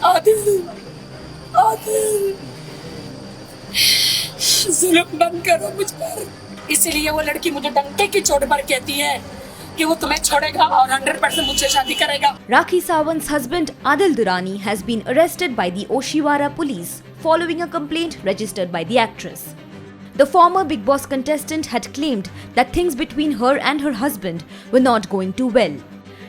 आदिल, आदिल, जुल्म बंद करो मुझ पर। इसीलिए वो लड़की मुझे डंके की चोट पर कहती है कि वो तुम्हें छोड़ेगा और 100% मुझसे शादी करेगा। Rakhi Sawant's husband Adil Durrani has been arrested by the Oshiwara police following a complaint registered by the actress. The former Bigg Boss contestant had claimed that things between her and her husband were not going too well.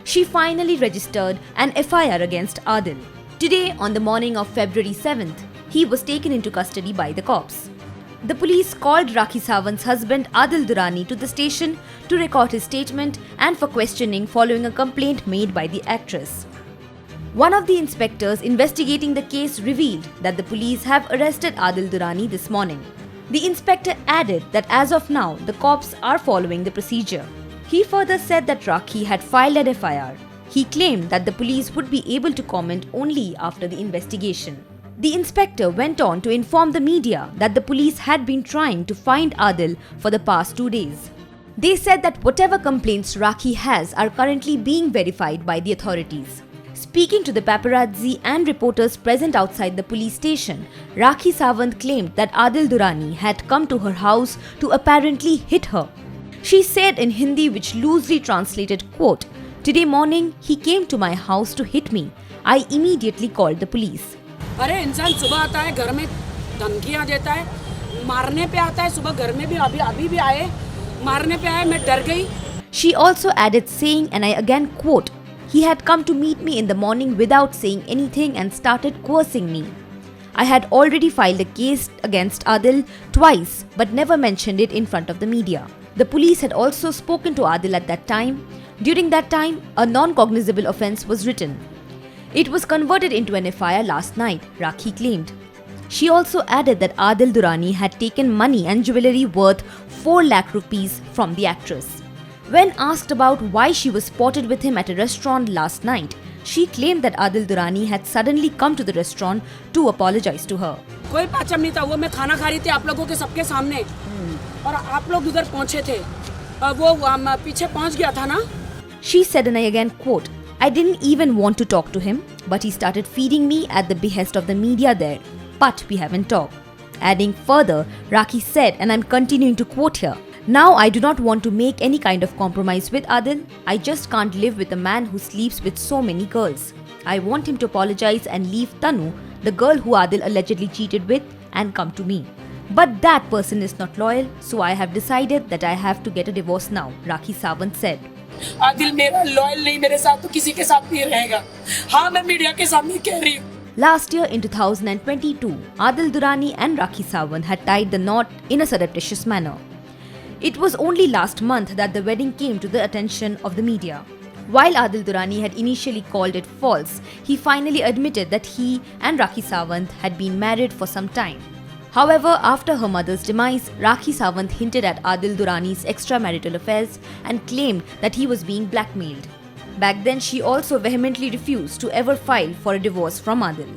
She finally registered an FIR against Adil. Today, on the morning of February 7th, he was taken into custody by the cops. The police called Rakhi Sawant's husband Adil Durrani to the station to record his statement and for questioning following a complaint made by the actress. One of the inspectors investigating the case revealed that the police have arrested Adil Durrani this morning. The inspector added that as of now, the cops are following the procedure. He further said that Rakhi had filed an FIR. He claimed that the police would be able to comment only after the investigation. The inspector went on to inform the media that the police had been trying to find Adil for the past 2 days. They said that whatever complaints Rakhi has are currently being verified by the authorities. Speaking to the paparazzi and reporters present outside the police station, Rakhi Sawant claimed that Adil Durrani had come to her house to apparently hit her. She said in Hindi, which loosely translated, quote, "Today morning, he came to my house to hit me. I immediately called the police." अरे इंसान सुबह आता है, घर में धमकियां देता है, मारने पे आता है। सुबह घर में भी अभी भी आए, मारने पे आए, मैं डर गई। She also added saying, and I again quote, "He had come to meet me in the morning without saying anything and started coercing me. I had already filed a case against Adil twice but never mentioned it in front of the media." The police had also spoken to Adil at that time. During that time, a non-cognizable offence was written. It was converted into an FIR last night, Rakhi claimed. She also added that Adil Durrani had taken money and jewellery worth 4 lakh rupees from the actress. When asked about why she was spotted with him at a restaurant last night, she claimed that Adil Durrani had suddenly come to the restaurant to apologize to her. कोई पाचम नहीं था, वो मैं खाना खा रही थी आप लोगों के सबके सामने और आप लोग उधर पहुंचे थे, वो पीछे पहुंच गया था ना। She said, and I again quote, "I didn't even want to talk to him, but he started feeding me at the behest of the media there, but we haven't talked." Adding further, Rakhi said, and I'm continuing to quote here, "Now I do not want to make any kind of compromise with Adil. I just can't live with a man who sleeps with so many girls. I want him to apologize and leave Tanu, the girl who Adil allegedly cheated with, and come to me. But that person is not loyal, so I have decided that I have to get a divorce now," Rakhi Sawant said. Adil मेरा loyal नहीं, मेरे साथ तो किसी के साथ नहीं रहेगा। हाँ, मैं मीडिया के सामने कह रही हूँ। Last year in 2022, Adil Durrani and Rakhi Sawant had tied the knot in a surreptitious manner. It was only last month that the wedding came to the attention of the media. While Adil Durrani had initially called it false, he finally admitted that he and Rakhi Sawant had been married for some time. However, after her mother's demise, Rakhi Sawant hinted at Adil Durrani's extramarital affairs and claimed that he was being blackmailed. Back then, she also vehemently refused to ever file for a divorce from Adil.